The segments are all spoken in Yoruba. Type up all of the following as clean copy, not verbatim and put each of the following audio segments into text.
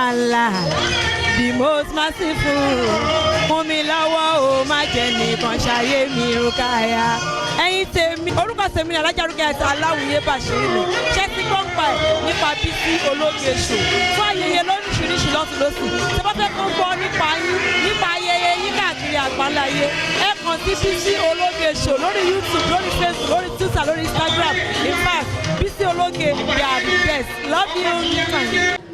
Allah, the most merciful. Fún mi lọ́wọ́ o, má jẹ́ nìkan ṣayé mi Rukaya. Ẹ̀yin tèmi, orúkọ tèmi ni Alájà Rukayat Aláwìyé Bàṣírí mi. Ṣé ti gbọ́ ń pa ẹ̀ nípa Bisi Ologe show? Fún ayẹyẹ lóríṣiríṣi lọ́tún lọ́sùn. Ṣé bá fẹ́ kó gbọ́ nípa yín, nípa ayẹyẹ yín káàkiri àgbáláyé? Ẹ kàn sí Bisi Ologe show lórí YouTube, lórí Facebook, lórí Twitter, lórí Instagram. In fact, Bisi Ologe, they are the best. Love you.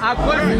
I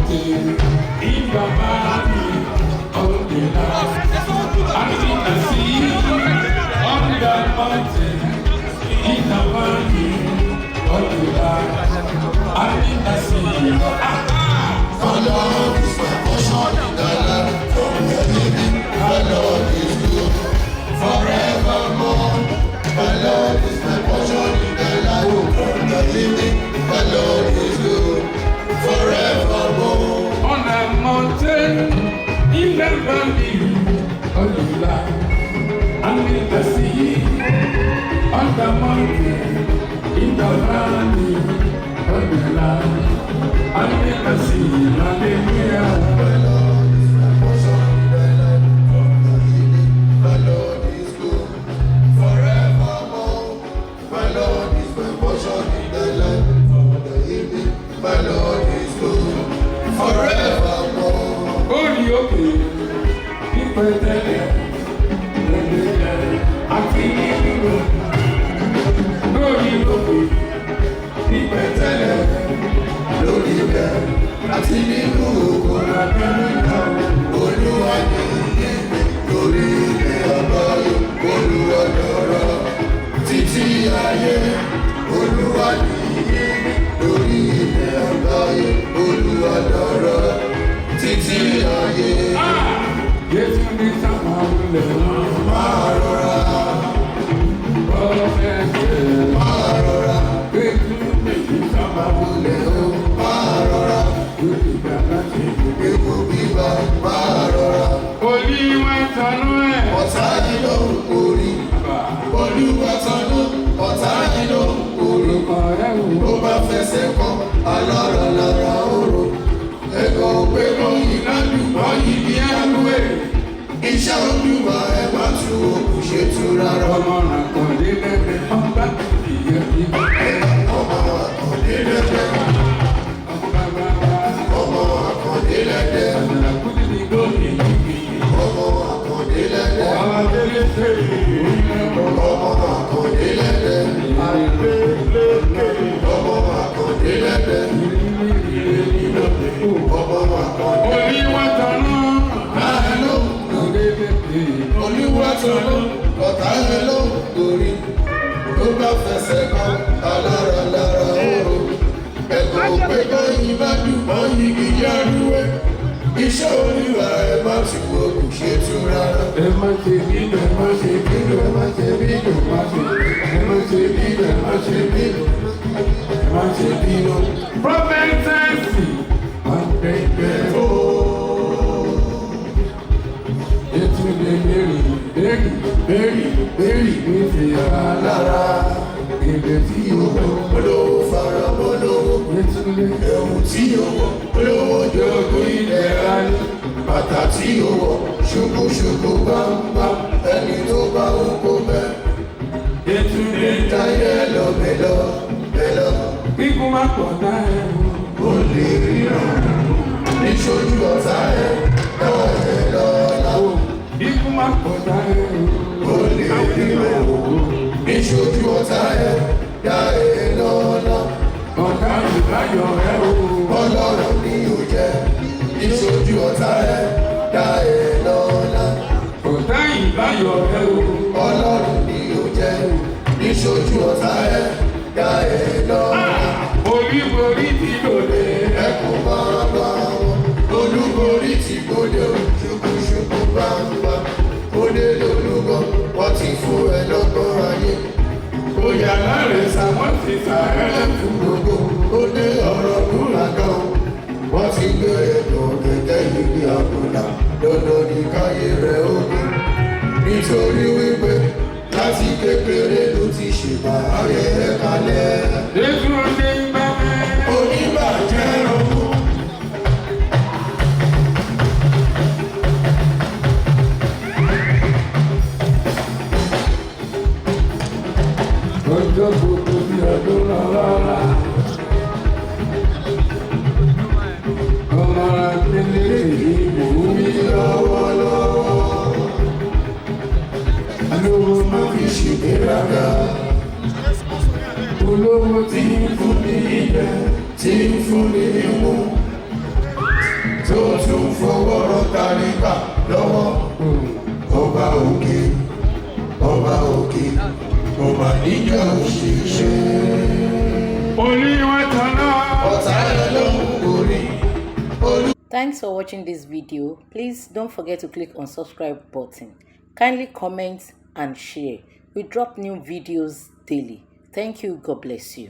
mountain, in the valley of the land, and in the sea, on the mountain, in the valley of the land, and in the sea. The Lord is my portion in the land from the living. The Lord is good forevermore. The Lord is my portion in the land from the living. The Lord is good forevermore. On the mountain, in the valley of the land, and in the sea, on the mountain, in the valley of the land, and in the sea. Hallelujah. The Lord is my portion in the land from the living. The Lord is good forevermore. My Lord is my portion in the land from the living. My Lord is good forevermore. Orí òkè ìpẹ̀tẹ́lẹ̀ lẹ́lẹ́lẹ́ àti ìdúró. Orí òkè ìpẹ̀tẹ́lẹ̀ Lórí ilẹ̀ àti nínú oko lábẹ́rẹ́ Olúwa ní ìyè lórí ilẹ̀ àgbáyé. Olúwa dára títí ayé. Olúwa ní ìyè lórí ilẹ̀ àgbáyé. Olúwa dára títí ayé. Jésù ní sábà wulẹ̀ Máa rọra, ọ̀fẹ́fẹ́. máa rọra, Jésù ní sábà wulẹ̀ lè ó máa rọra. lórí ìgbàlá ti dùn. Epo bíbá máa rọra. Olúwa tanú ẹ̀. Ọ̀tá yìí ló ń borí. Olúwa tanú ọ̀tá yìí ló ń borí. Orúkọ ẹ̀ wò. Ló bá fẹsẹ̀ kan alára lára oró. Ẹ̀kọ́ pé kọ́ ìlànà ibi àlùwẹ̀. Iṣẹ́ Olúwa ẹ má tu òkú ṣe tu rárá. Ọmọ àkàndé lẹ́gbẹ̀ẹ́ ọba ìyẹn ìgbà. Ọmọ àkàndé lẹ́dẹ̀. Ọmọ àkàndé lẹ́dẹ̀. Àjàkúndé ní gómìnà ìgbìyànjú. Ọmọ àkàndé lẹ́dẹ̀. Ọmọ adélé ṣe Ọmọ àkàndé lẹ́dẹ̀. Ọmọ àkàndé lẹ́dẹ̀. Ọmọ àkàndé Olúwa tanú. láàrin ló ń borí. Olúwa tanú ọ̀tá yẹn ló ń borí. Ló bá fẹsẹ̀ kan alára lára oró. Ẹ̀kọ́ pé báyìí bá dùn báyìí kì í yárúwé. Iṣẹ́ Olúwa ẹ má ti wo kò ṣe tú rárá. Ẹ má ṣe bínú, ẹ má ṣe bínú, ẹ má ṣe bínú, ẹ má ṣe bínú, ẹ má ṣe bínú, ẹ má ṣe bínú. Prọfẹ̀tẹ̀sì máa ń bẹ̀rẹ̀ o. Ètò lè bẹ́rì ní ti ara lára. Èdè tí o wọ̀ Olówó fara mọ́ lówó. ètò lè Ẹ̀wù tí o wọ̀ olówó jogún ilẹ̀ rání. Bàtà tí o wọ̀ ṣùkúṣùkú gbangba. Ẹni tó bá ń kó bẹ́. ètò lè Táyé lọ bẹ̀lọ bẹ̀lọ. kíkún má pọ̀ náà ẹ̀ wò. Ó lè ríran níṣojú ọ̀tá ẹ̀ náà ẹ̀ lọ́la. Kíkún má pọ̀ náà ẹ̀ wò. Ó lè ríran níṣojú ọ̀tá ẹ̀ dá ẹ̀ lọ́la. Ọ̀gá ìbáyọ̀ ẹ̀ wò. Ọlọ́run ni ó jẹ́ níṣojú ọ̀tá ẹ̀ dá ẹ̀ lọ́la. Ọ̀gá ìbáyọ̀ ẹ̀ wò. Ọlọ́run ni ó jẹ́ níṣojú ọ̀tá ẹ̀ dá ẹ̀ lọ́la. Olúborí ti lòdì. Ẹkùn máa bá wọn. Olúborí ti gbódò ṣùkúṣùkú gbangba. Òde lolúbọ wọ́n ti fún ẹ lọ́gbọ́n ayé. Oyà láre sàmọ́ ti sà ẹ́. Fún gbogbo òde ọ̀rọ̀ kúrà gan. Wọ́n ti gbé ètò kẹ̀kẹ́ ìgbé àbùdá. Dandan ní káyé rẹ̀ ó gbé. Nítorí wípé láti kékeré ló ti ṣèbà ayẹyẹ kalẹ̀. Jésù ọdẹ ń bá mi. Oníbàjẹ́ ọmọ. Ọjọ́ gbogbo bí ọdún rárá. Ọmọ akíndé ìbò mi Lọ́wọ́lọ́wọ́. lówó má fi Ìgbéraga olówó tí ń fún ní ibẹ̀. tí ń fún ní imú, fọwọ́ rọ tálíkà lọ́wọ́. Ọba òkè, ọba òkè, ọba níjà òṣìṣẹ́. Ọ̀tá ẹ̀ ló ń borí. Thanks for watching this video. Please don't forget to click on subscribe button. Kindly comment and share. We drop new videos daily. Thank you. God bless you.